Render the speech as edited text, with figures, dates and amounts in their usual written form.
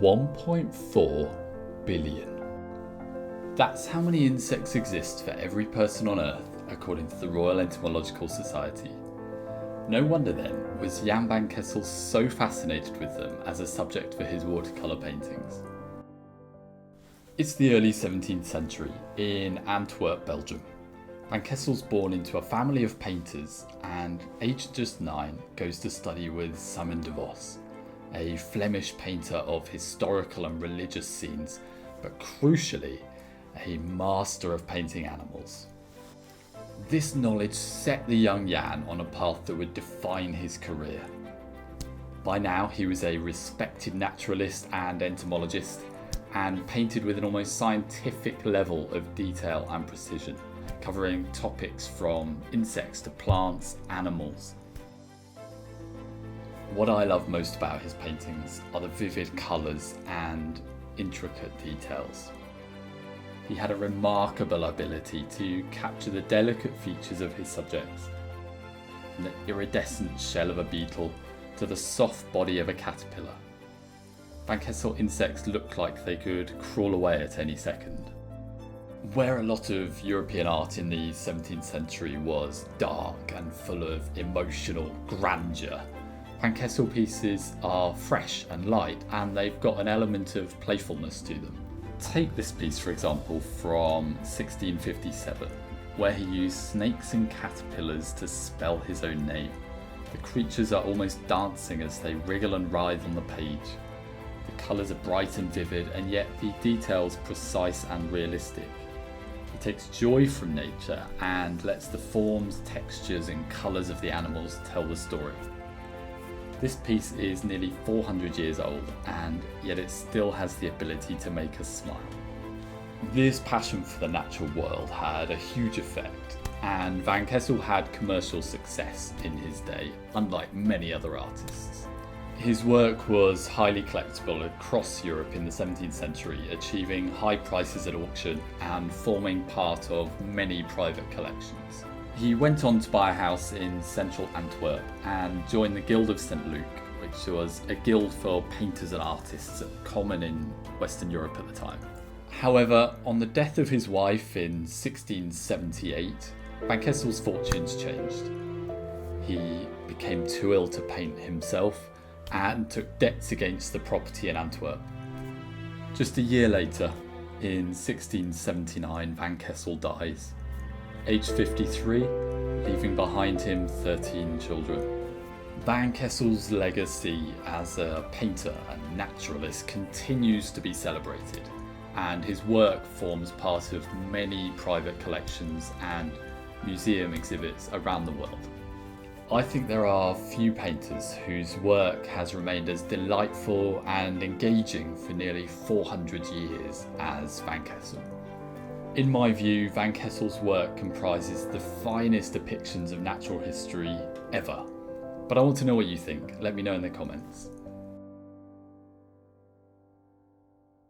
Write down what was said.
1.4 billion. That's how many insects exist for every person on Earth, according to the Royal Entomological Society. No wonder then was Jan van Kessel so fascinated with them as a subject for his watercolour paintings. It's the early 17th century in Antwerp, Belgium. Van Kessel's born into a family of painters and, aged just 9, goes to study with Simon de Vos, a Flemish painter of historical and religious scenes, but crucially, a master of painting animals. This knowledge set the young Jan on a path that would define his career. By now, he was a respected naturalist and entomologist, and painted with an almost scientific level of detail and precision, covering topics from insects to plants, animals. What I love most about his paintings are the vivid colours and intricate details. He had a remarkable ability to capture the delicate features of his subjects, from the iridescent shell of a beetle to the soft body of a caterpillar. Van Kessel insects looked like they could crawl away at any second. Where a lot of European art in the 17th century was dark and full of emotional grandeur, Van Kessel pieces are fresh and light, and they've got an element of playfulness to them. Take this piece, for example, from 1657, where he used snakes and caterpillars to spell his own name. The creatures are almost dancing as they wriggle and writhe on the page. The colours are bright and vivid, and yet the details precise and realistic. He takes joy from nature and lets the forms, textures and colours of the animals tell the story. This piece is nearly 400 years old, and yet it still has the ability to make us smile. This passion for the natural world had a huge effect, and Van Kessel had commercial success in his day, unlike many other artists. His work was highly collectible across Europe in the 17th century, achieving high prices at auction and forming part of many private collections. He went on to buy a house in central Antwerp and joined the Guild of St. Luke, which was a guild for painters and artists common in Western Europe at the time. However, on the death of his wife in 1678, Van Kessel's fortunes changed. He became too ill to paint himself and took debts against the property in Antwerp. Just a year later, in 1679, Van Kessel dies, aged 53, leaving behind him 13 children. Van Kessel's legacy as a painter and naturalist continues to be celebrated, and his work forms part of many private collections and museum exhibits around the world. I think there are few painters whose work has remained as delightful and engaging for nearly 400 years as Van Kessel. In my view, Van Kessel's work comprises the finest depictions of natural history ever. But I want to know what you think. Let me know in the comments.